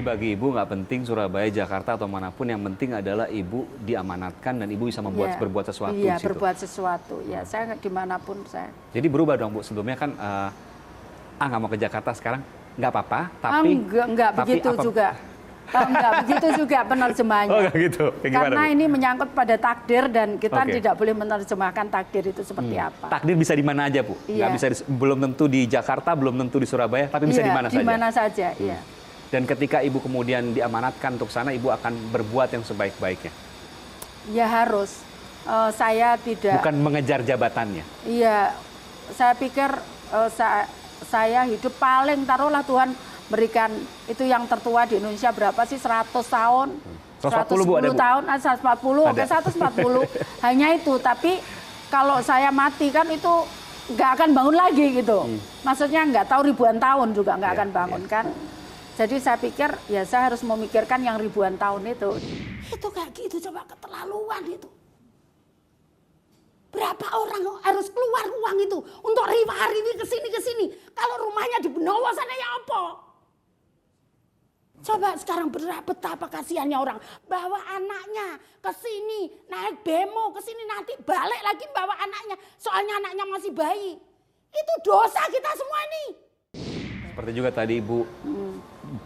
bagi Ibu nggak penting Surabaya, Jakarta atau manapun, yang penting adalah Ibu diamanatkan dan Ibu bisa berbuat sesuatu Iya, di situ. berbuat sesuatu. Ya, saya dimanapun saya. Jadi berubah dong Bu, sebelumnya kan nggak mau ke Jakarta sekarang, nggak apa-apa, tapi enggak begitu juga. Enggak begitu juga penerjemahnya. Oh, enggak gitu. Karena ini menyangkut pada takdir dan kita tidak boleh menerjemahkan takdir itu seperti apa. Takdir bisa di mana aja, Bu? Nggak bisa belum tentu di Jakarta, belum tentu di Surabaya, tapi bisa di mana saja. Di mana saja, iya. Dan ketika Ibu kemudian diamanatkan untuk sana, Ibu akan berbuat yang sebaik-baiknya. Ya harus. Saya tidak. Bukan mengejar jabatannya. Iya, saya pikir saya hidup paling, taruhlah Tuhan berikan itu yang tertua di Indonesia berapa sih, 100 tahun, 140 Bu, ada, Bu? tahun, 140, oke 140, hanya itu. Tapi kalau saya mati kan itu nggak akan bangun lagi gitu. Maksudnya nggak tahu ribuan tahun juga nggak akan bangun kan. Jadi saya pikir ya saya harus memikirkan yang ribuan tahun itu. Itu kayak gitu, coba keterlaluan itu. Berapa orang harus keluar uang itu untuk riwa-riwi ke sini. Kalau rumahnya di Benowo sana ya apa? Coba sekarang betapa kasihannya orang bawa anaknya ke sini, naik bemo ke sini, nanti balik lagi bawa anaknya. Soalnya anaknya masih bayi. Itu dosa kita semua ini. Seperti juga tadi Ibu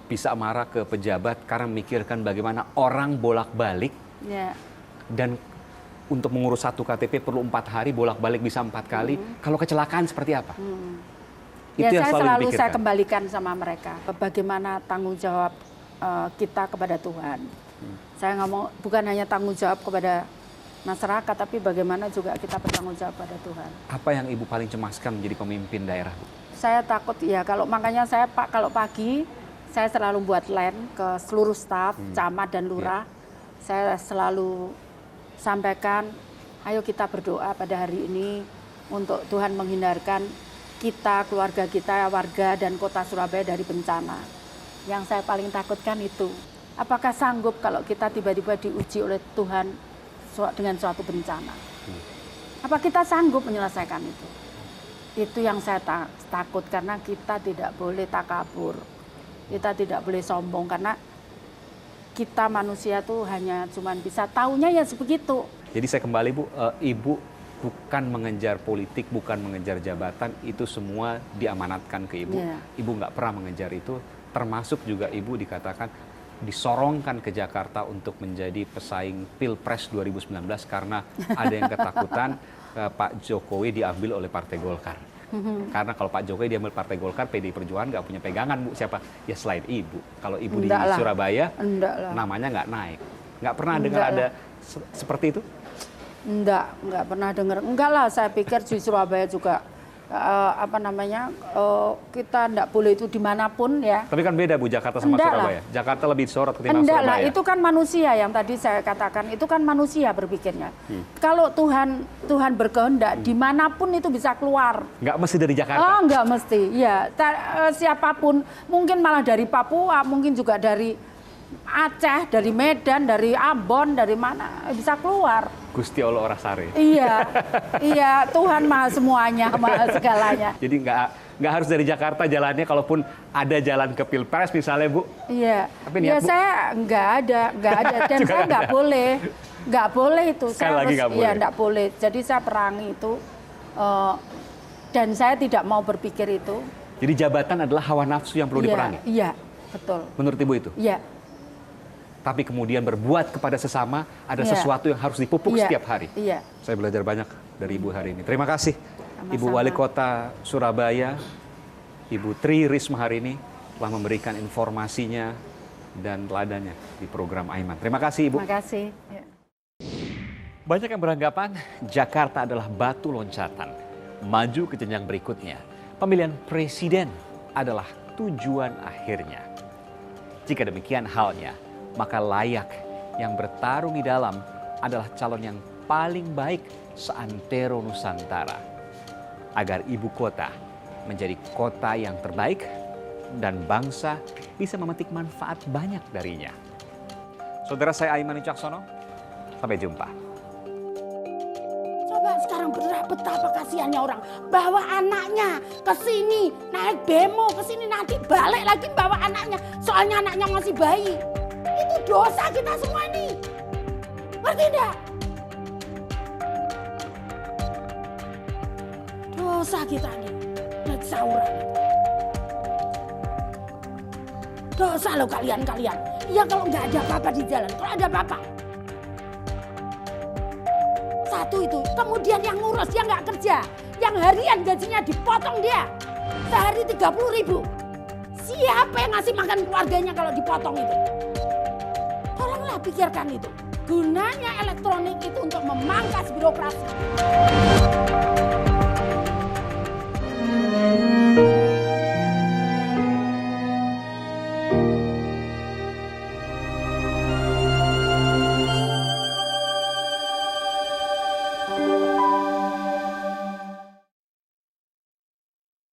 bisa marah ke pejabat karena memikirkan bagaimana orang bolak-balik. Dan untuk mengurus satu KTP perlu 4 hari, bolak-balik bisa 4 kali. Kalau kecelakaan seperti apa? Itu ya, saya selalu saya kembalikan sama mereka. Bagaimana tanggung jawab kita kepada Tuhan. Saya ngomong bukan hanya tanggung jawab kepada masyarakat, tapi bagaimana juga kita bertanggung jawab pada Tuhan. Apa yang Ibu paling cemaskan menjadi pemimpin daerah? Saya takut ya, makanya saya kalau pagi saya selalu buat line ke seluruh staf, camat dan lurah. Saya selalu sampaikan, ayo kita berdoa pada hari ini untuk Tuhan menghindarkan kita, keluarga kita, warga dan kota Surabaya dari bencana. Yang saya paling takutkan itu, apakah sanggup kalau kita tiba-tiba diuji oleh Tuhan dengan suatu bencana? Apa kita sanggup menyelesaikan itu? Itu yang saya takut, karena kita tidak boleh takabur. Kita tidak boleh sombong, karena kita manusia tuh hanya cuman bisa taunya ya sebegitu. Jadi saya kembali Bu, Ibu bukan mengejar politik, bukan mengejar jabatan, itu semua diamanatkan ke Ibu. Ibu nggak pernah mengejar itu, termasuk juga Ibu dikatakan disorongkan ke Jakarta untuk menjadi pesaing Pilpres 2019 karena ada yang ketakutan Pak Jokowi diambil oleh Partai Golkar. Karena kalau Pak Jokowi diambil Partai Golkar, PDI Perjuangan nggak punya pegangan, Bu. Siapa? Ya selain Ibu. Kalau Ibu di Surabaya, namanya nggak naik. Nggak pernah dengar ada seperti itu? Enggak pernah dengar. Enggak lah, saya pikir di Surabaya juga kita enggak boleh itu dimanapun ya. Tapi kan beda Bu, Jakarta sama Surabaya. Jakarta lebih disorot ketimbang Surabaya. Lah, itu kan manusia yang tadi saya katakan, itu kan manusia berpikirnya. Kalau Tuhan berkehendak, dimanapun itu bisa keluar. Nggak mesti dari Jakarta? Oh, nggak mesti, ya. Siapapun, mungkin malah dari Papua, mungkin juga dari Aceh, dari Medan, dari Ambon, dari mana bisa keluar. Gusti Allah Orasari. Iya, Tuhan maha semuanya, maha segalanya. Jadi nggak harus dari Jakarta jalannya, kalaupun ada jalan ke Pilpres misalnya Bu. Iya. Tapi ya saya nggak ada, dan saya nggak boleh itu. Sekali lagi nggak boleh. Iya, nggak boleh. Jadi saya perangi itu, dan saya tidak mau berpikir itu. Jadi jabatan adalah hawa nafsu yang perlu diperangi. Iya, betul. Menurut Ibu itu? Iya. Tapi kemudian berbuat kepada sesama ada sesuatu yang harus dipupuk setiap hari. Iya. Saya belajar banyak dari Ibu hari ini. Terima kasih. Sama-sama. Ibu Wali Kota Surabaya, Ibu Tri Risma hari ini telah memberikan informasinya dan teladannya di program Aiman. Terima kasih Ibu. Terima kasih. Ya. Banyak yang beranggapan Jakarta adalah batu loncatan maju ke jenjang berikutnya. Pemilihan presiden adalah tujuan akhirnya. Jika demikian halnya, maka layak yang bertarung di dalam adalah calon yang paling baik seantero Nusantara. Agar ibu kota menjadi kota yang terbaik dan bangsa bisa memetik manfaat banyak darinya. Saudara saya Aiman Wicaksono, sampai jumpa. Coba Coba sekarang betapa kasihannya orang bawa anaknya ke sini naik bemo ke sini nanti balik lagi bawa anaknya soalnya anaknya masih bayi. Itu dosa kita semua ini. Ngerti enggak? Dosa kita nih. Naik sauran. Dosa loh kalian-kalian. Ya kalau nggak ada apa-apa di jalan, kalau ada apa-apa. Satu itu, kemudian yang ngurus dia nggak kerja, yang harian gajinya dipotong dia sehari 30.000. Siapa yang ngasih makan keluarganya kalau dipotong itu? Tolonglah pikirkan itu. Gunanya elektronik itu untuk memangkas birokrasi.